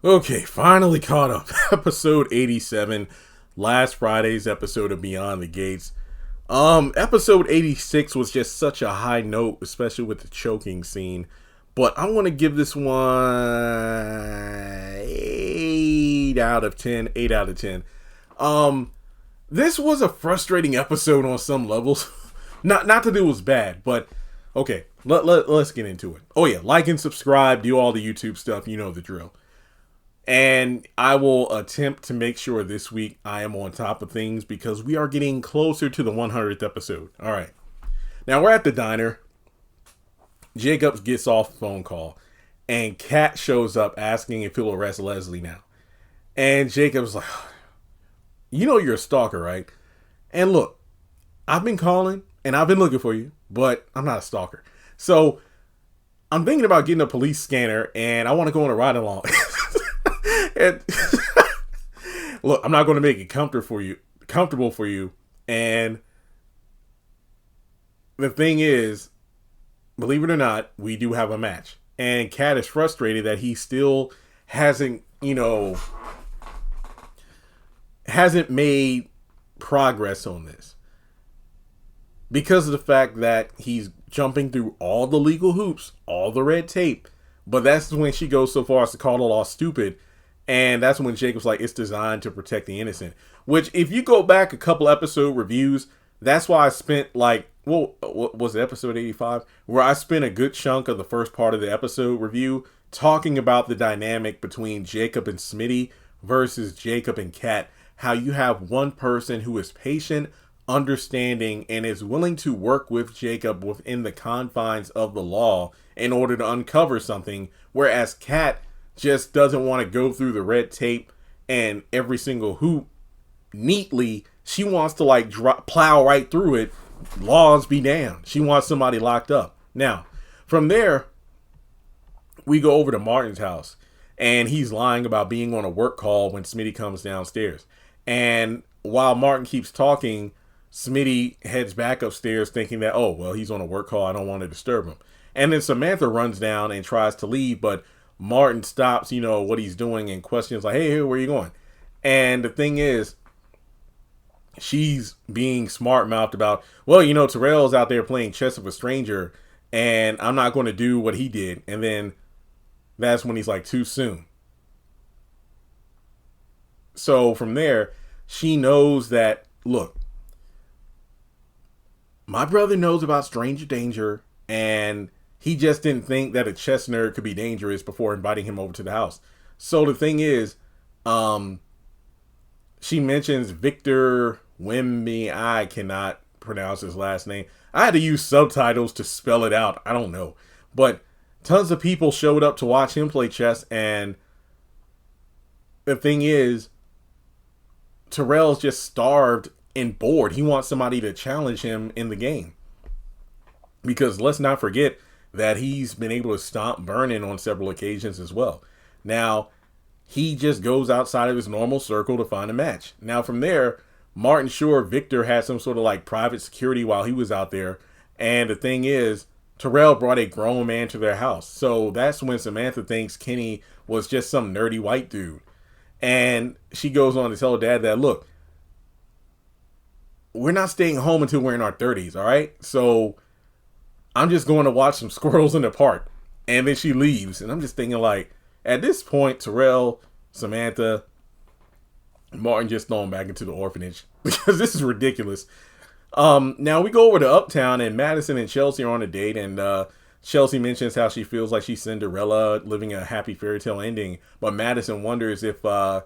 Okay, finally caught up. Episode 87, last Friday's episode of Beyond the Gates. Episode 86 was just such a high note, especially with the choking scene. But I want to give this one 8 out of 10. 8 out of 10. This was a frustrating episode on some levels. Not that it was bad, but okay, let's get into it. Oh yeah, like and subscribe, do all the YouTube stuff, you know the drill. And I will attempt to make sure this week I am on top of things because we are getting closer to the 100th episode. All right. Now we're at the diner. Jacobs gets off the phone call and Kat shows up asking if he'll arrest Leslie now. And Jacobs like, you know you're a stalker, right? And look, I've been calling and I've been looking for you, but I'm not a stalker. So I'm thinking about getting a police scanner and I want to go on a ride along. And look, I'm not going to make it comfortable for you. And the thing is, believe it or not, we do have a match. And Kat is frustrated that he still hasn't made progress on this. Because of the fact that he's jumping through all the legal hoops, all the red tape. But that's when she goes so far as to call the law stupid. And that's when Jacob's like, it's designed to protect the innocent. Which, if you go back a couple episode reviews, that's why I spent what was it, episode 85? Where I spent a good chunk of the first part of the episode review talking about the dynamic between Jacob and Smitty versus Jacob and Kat. How you have one person who is patient, understanding, and is willing to work with Jacob within the confines of the law in order to uncover something. Whereas Kat just doesn't want to go through the red tape and every single hoop neatly. She wants to plow right through it. Laws be damned. She wants somebody locked up. Now, from there, we go over to Martin's house and he's lying about being on a work call when Smitty comes downstairs. And while Martin keeps talking, Smitty heads back upstairs thinking that, oh, well, he's on a work call. I don't want to disturb him. And then Samantha runs down and tries to leave, but Martin stops, what he's doing and questions like, hey, where are you going? And the thing is, she's being smart-mouthed about, well, Terrell's out there playing chess with a stranger and I'm not going to do what he did. And then that's when he's like, too soon. So from there, she knows that, look, my brother knows about stranger danger and he just didn't think that a chess nerd could be dangerous before inviting him over to the house. So the thing is, she mentions Victor Wimby. I cannot pronounce his last name. I had to use subtitles to spell it out. I don't know. But tons of people showed up to watch him play chess. And the thing is, Terrell's just starved and bored. He wants somebody to challenge him in the game. Because let's not forget that he's been able to stomp Vernon on several occasions as well. Now, he just goes outside of his normal circle to find a match. Now, from there, Martin's sure Victor had some sort of private security while he was out there. And the thing is, Terrell brought a grown man to their house. So that's when Samantha thinks Kenny was just some nerdy white dude. And she goes on to tell her dad that, look, we're not staying home until we're in our 30s, all right? So I'm just going to watch some squirrels in the park. And then she leaves. And I'm just thinking at this point, Terrell, Samantha, Martin just thrown back into the orphanage. Because this is ridiculous. Now we go over to Uptown and Madison and Chelsea are on a date. And Chelsea mentions how she feels like she's Cinderella living a happy fairy tale ending. But Madison wonders if, we're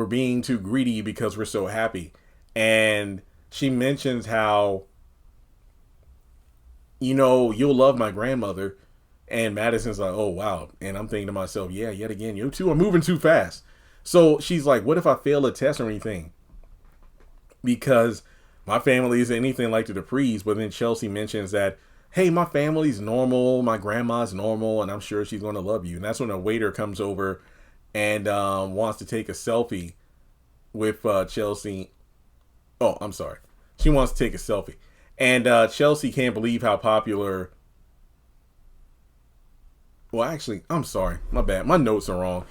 being too greedy because we're so happy. And she mentions how, you'll love my grandmother. And Madison's like, oh, wow. And I'm thinking to myself, yeah, yet again, you two are moving too fast. So she's like, what if I fail a test or anything? Because my family isn't anything like the Duprees. But then Chelsea mentions that, hey, my family's normal. My grandma's normal. And I'm sure she's going to love you. And that's when a waiter comes over and wants to take a selfie with Chelsea. Oh, I'm sorry. She wants to take a selfie. And Chelsea can't believe how popular Well, actually, I'm sorry. My bad. My notes are wrong.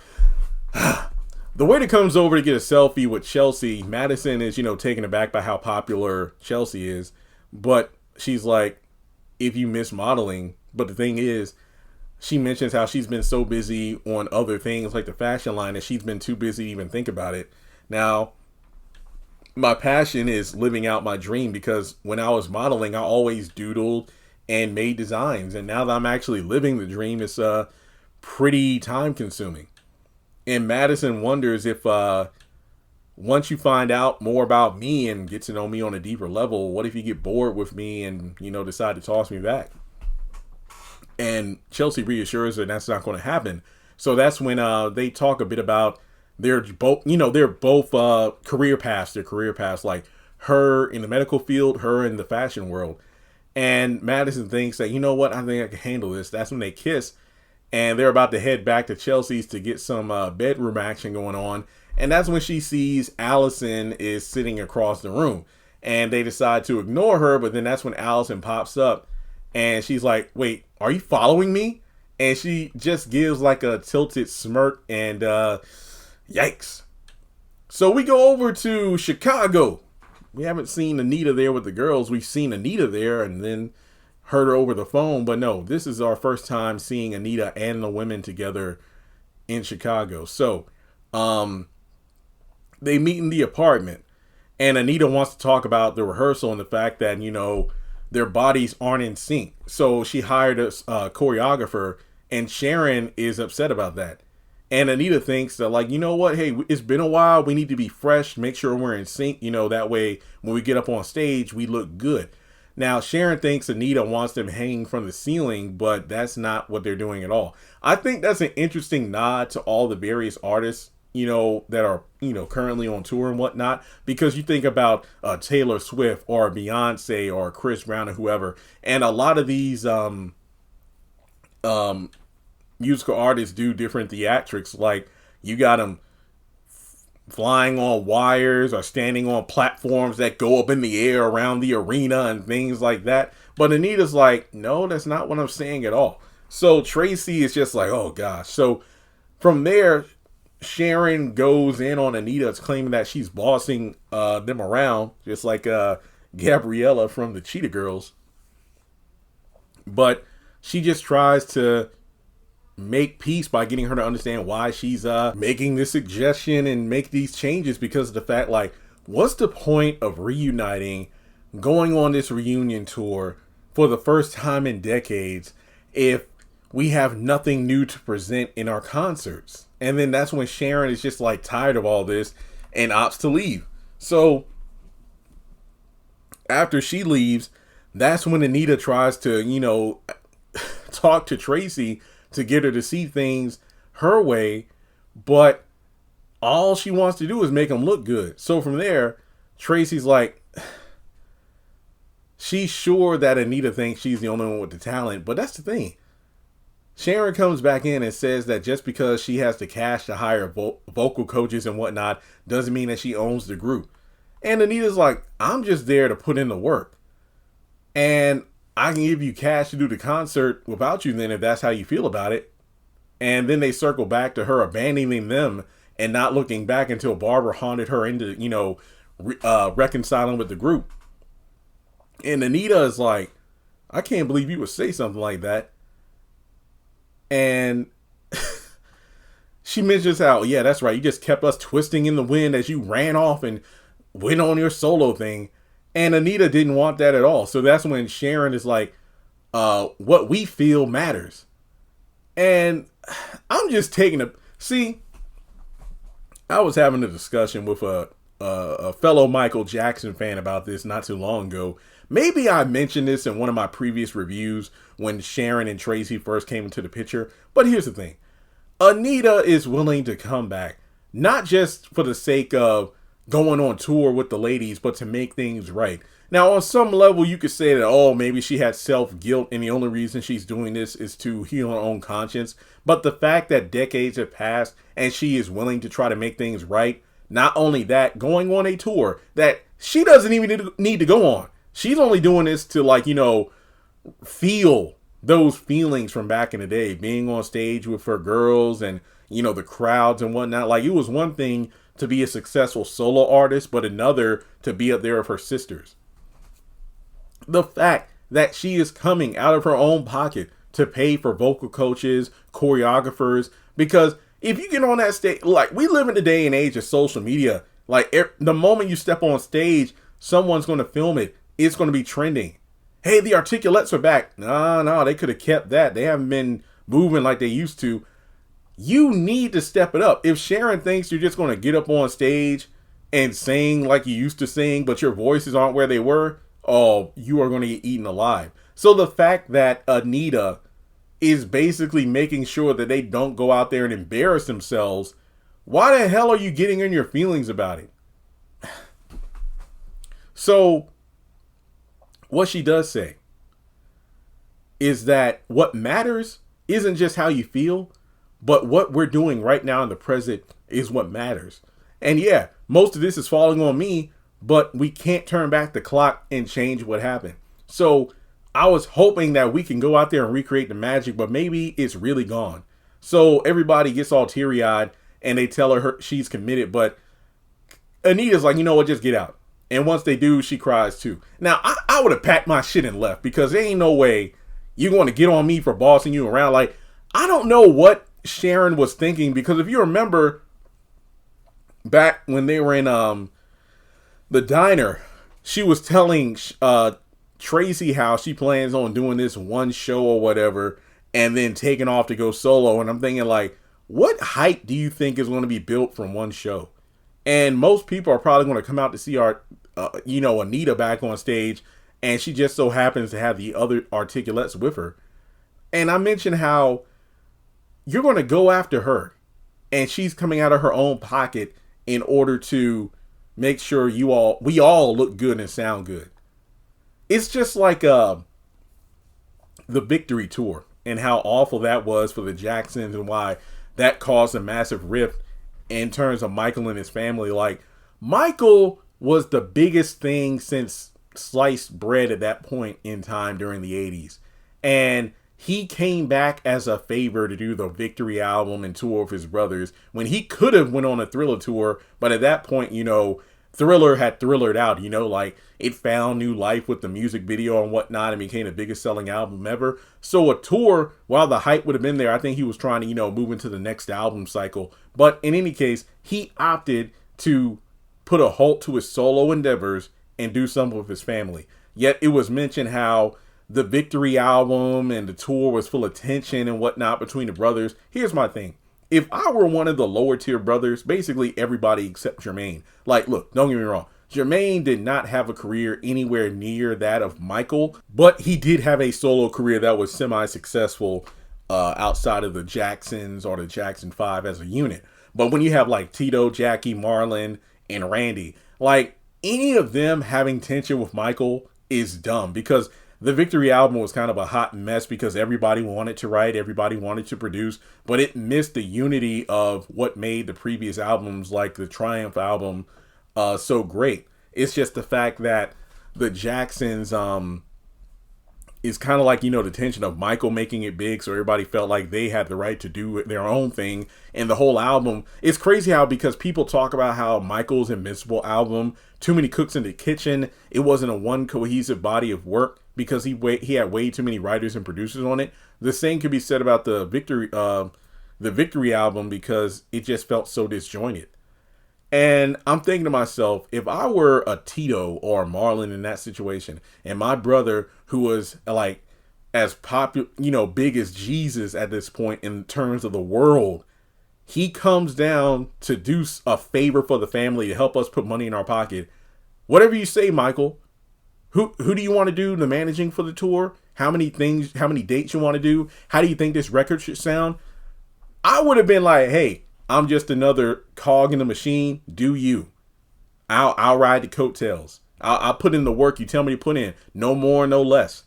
The waiter comes over to get a selfie with Chelsea. Madison is, taken aback by how popular Chelsea is. But she's like, if you miss modeling. But the thing is, she mentions how she's been so busy on other things like the fashion line that she's been too busy to even think about it. Now, my passion is living out my dream, because when I was modeling, I always doodled and made designs. And now that I'm actually living the dream, it's pretty time consuming. And Madison wonders if once you find out more about me and get to know me on a deeper level, what if you get bored with me and, decide to toss me back? And Chelsea reassures her that's not going to happen. So that's when they talk a bit about they're both career paths. Their career paths, like her in the medical field, her in the fashion world. And Madison thinks that, I think I can handle this. That's when they kiss. And they're about to head back to Chelsea's to get some bedroom action going on. And that's when she sees Allison is sitting across the room. And they decide to ignore her. But then that's when Allison pops up. And she's like, wait, are you following me? And she just gives like a tilted smirk. And yikes. So we go over to Chicago. We haven't seen Anita there with the girls. We've seen Anita there and then heard her over the phone. But no, this is our first time seeing Anita and the women together in Chicago. So they meet in the apartment. And Anita wants to talk about the rehearsal and the fact that, their bodies aren't in sync. So she hired a choreographer, and Sharon is upset about that. And Anita thinks that, like, what? Hey, it's been a while. We need to be fresh. Make sure we're in sync. That way when we get up on stage, we look good. Now, Sharon thinks Anita wants them hanging from the ceiling, but that's not what they're doing at all. I think that's an interesting nod to all the various artists, that are, currently on tour and whatnot, because you think about Taylor Swift or Beyonce or Chris Brown or whoever. And a lot of these musical artists do different theatrics. Like you got them flying on wires or standing on platforms that go up in the air around the arena and things like that. But Anita's like, no, that's not what I'm saying at all. So Tracy is just like, oh gosh. So from there, Sharon goes in on Anita, claiming that she's bossing them around, just like Gabriella from the Cheetah Girls. But she just tries to make peace by getting her to understand why she's making this suggestion and make these changes, because of the fact, like, what's the point of reuniting, going on this reunion tour for the first time in decades if we have nothing new to present in our concerts? And then that's when Sharon is just like tired of all this and opts to leave. So after she leaves, that's when Anita tries to, talk to Tracy to get her to see things her way. But all she wants to do is make them look good. So from there, Tracy's like, she's sure that Anita thinks she's the only one with the talent. But that's the thing. Sharon comes back in and says that just because she has the cash to hire vocal coaches and whatnot doesn't mean that she owns the group. And Anita's like, I'm just there to put in the work. And I can give you cash to do the concert without you then if that's how you feel about it. And then they circle back to her abandoning them and not looking back until Barbara haunted her into, reconciling with the group. And Anita is like, I can't believe you would say something like that. And she mentions how, yeah, that's right, you just kept us twisting in the wind as you ran off and went on your solo thing. And Anita didn't want that at all. So that's when Sharon is like, what we feel matters. And I'm just taking I was having a discussion with a fellow Michael Jackson fan about this not too long ago. Maybe I mentioned this in one of my previous reviews when Sharon and Tracy first came into the picture. But here's the thing. Anita is willing to come back, not just for the sake of going on tour with the ladies, but to make things right. Now, on some level, you could say that, oh, maybe she had self-guilt and the only reason she's doing this is to heal her own conscience. But the fact that decades have passed and she is willing to try to make things right, not only that, going on a tour that she doesn't even need to go on. She's only doing this to, feel those feelings from back in the day, being on stage with her girls and, the crowds and whatnot. Like, it was one thing to be a successful solo artist, but another to be up there with her sisters. The fact that she is coming out of her own pocket to pay for vocal coaches, choreographers, because if you get on that stage, like, we live in the day and age of social media, like, the moment you step on stage, someone's going to film it. It's going to be trending. Hey, the articulates are back. No, they could have kept that. They haven't been moving like they used to. You need to step it up. If Sharon thinks you're just going to get up on stage and sing like you used to sing, but your voices aren't where they were, oh, you are going to get eaten alive. So the fact that Anita is basically making sure that they don't go out there and embarrass themselves, why the hell are you getting in your feelings about it? So what she does say is that what matters isn't just how you feel, but what we're doing right now in the present is what matters. And yeah, most of this is falling on me, but we can't turn back the clock and change what happened. So I was hoping that we can go out there and recreate the magic, but maybe it's really gone. So everybody gets all teary-eyed and they tell her she's committed, but Anita's like, you know what, just get out. And once they do, she cries too. Now, I would have packed my shit and left, because there ain't no way you're going to get on me for bossing you around. Like, I don't know what Sharon was thinking, because if you remember back when they were in the diner, she was telling Tracy how she plans on doing this one show or whatever and then taking off to go solo. And I'm thinking, like, what hype do you think is going to be built from one show? And most people are probably going to come out to see Anita back on stage, and she just so happens to have the other articulates with her. And I mentioned how you're going to go after her, and she's coming out of her own pocket in order to make sure we all look good and sound good. It's just like the Victory Tour and how awful that was for the Jacksons, and why that caused a massive rift in terms of Michael and his family. Like, Michael was the biggest thing since sliced bread at that point in time during the 80s. And he came back as a favor to do the Victory album and tour with his brothers, when he could have went on a Thriller tour. But at that point, Thriller had thrillered out, like it found new life with the music video and whatnot and became the biggest selling album ever. So a tour, while the hype would have been there, I think he was trying to, move into the next album cycle. But in any case, he opted to put a halt to his solo endeavors and do something with his family. Yet it was mentioned how the Victory album and the tour was full of tension and whatnot between the brothers. Here's my thing. If I were one of the lower tier brothers, basically everybody except Jermaine, like, look, don't get me wrong, Jermaine did not have a career anywhere near that of Michael, but he did have a solo career that was semi-successful outside of the Jacksons or the Jackson 5 as a unit. But when you have like Tito, Jackie, Marlon, and Randy, like, any of them having tension with Michael is dumb, because the Victory album was kind of a hot mess because everybody wanted to write, everybody wanted to produce, but it missed the unity of what made the previous albums, like the Triumph album, so great. It's just the fact that the Jacksons is kind of like, the tension of Michael making it big, so everybody felt like they had the right to do their own thing. And the whole album, it's crazy how, because people talk about how Michael's Invincible album, Too Many Cooks in the Kitchen, it wasn't a one cohesive body of work because he had way too many writers and producers on it. The same could be said about the Victory album, because it just felt so disjointed. And I'm thinking to myself, if I were a Tito or a Marlon in that situation, and my brother, who was like as popular, big as Jesus at this point in terms of the world, he comes down to do a favor for the family to help us put money in our pocket. Whatever you say, Michael, who do you want to do the managing for the tour? How many dates you want to do? How do you think this record should sound? I would have been like, hey, I'm just another cog in the machine. Do you? I'll ride the coattails. I'll put in the work you tell me to put in. No more, no less.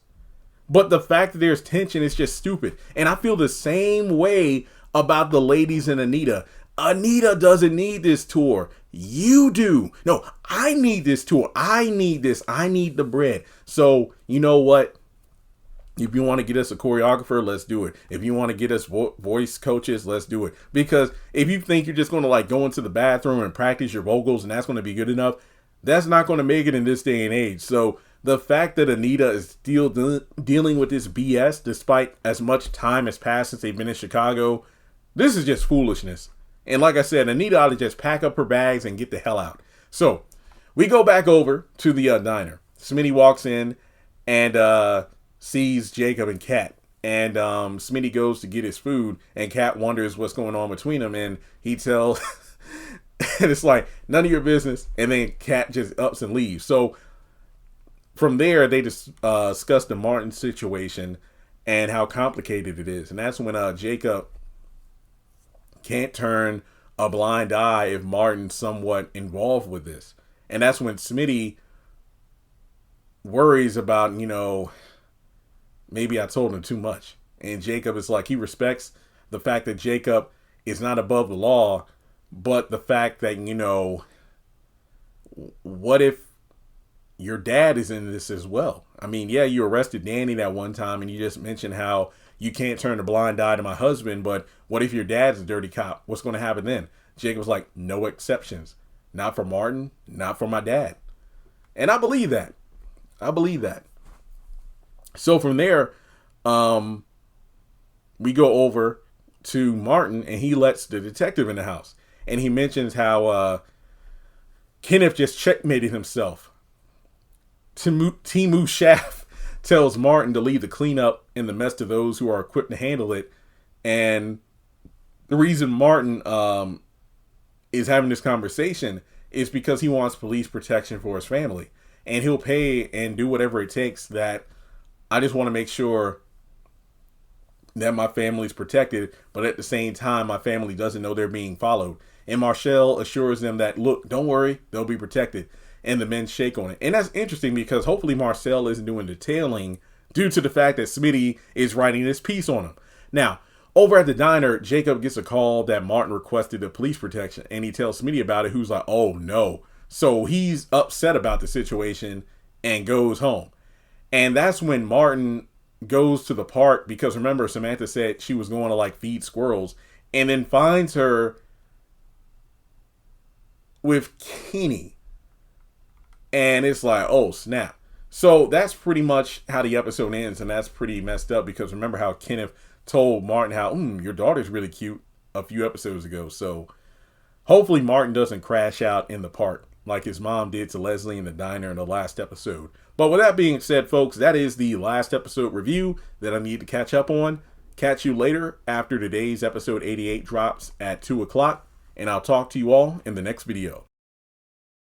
But the fact that there's tension is just stupid. And I feel the same way about the ladies and Anita. Anita doesn't need this tour. You do. No, I need this tour. I need this. I need the bread. So, you know what? If you want to get us a choreographer, let's do it. If you want to get us voice coaches, let's do it. Because if you think you're just going to like go into the bathroom and practice your vocals and that's going to be good enough, that's not going to make it in this day and age. So the fact that Anita is still dealing with this BS, despite as much time has passed since they've been in Chicago, this is just foolishness. And like I said, Anita ought to just pack up her bags and get the hell out. So we go back over to the diner. Smitty walks in and sees Jacob and Kat. And Smitty goes to get his food, and Kat wonders what's going on between them. And he tells, and it's like, none of your business. And then Kat just ups and leaves. So from there, they discuss the Martin situation and how complicated it is. And that's when Jacob can't turn a blind eye if Martin's somewhat involved with this. And that's when Smitty worries about, maybe I told him too much. And Jacob is like, he respects the fact that Jacob is not above the law, but the fact that, what if your dad is in this as well? I mean, yeah, you arrested Danny that one time and you just mentioned how you can't turn a blind eye to my husband, but what if your dad's a dirty cop? What's going to happen then? Jacob's like, no exceptions. Not for Martin, not for my dad. And I believe that. So from there, we go over to Martin, and he lets the detective in the house. And he mentions how Kenneth just checkmated himself. Timu Shaft tells Martin to leave the cleanup and the mess to those who are equipped to handle it. And the reason Martin is having this conversation is because he wants police protection for his family. And he'll pay and do whatever it takes. That I just want to make sure that my family's protected, but at the same time, my family doesn't know they're being followed. And Marshall assures them that, look, don't worry, they'll be protected. And the men shake on it. And that's interesting because hopefully Marcel isn't doing detailing due to the fact that Smitty is writing this piece on him. Now, over at the diner, Jacob gets a call that Martin requested the police protection, and he tells Smitty about it, who's like, oh no. So he's upset about the situation and goes home. And that's when Martin goes to the park because remember, Samantha said she was going to like feed squirrels, and then finds her with Kenny. And it's like, oh snap. So that's pretty much how the episode ends, and that's pretty messed up because remember how Kenneth told Martin how your daughter's really cute a few episodes ago. So hopefully Martin doesn't crash out in the park like his mom did to Leslie in the diner in the last episode. But with that being said, folks, that is the last episode review that I need to catch up on. Catch you later after today's episode 88 drops at 2 o'clock, and I'll talk to you all in the next video.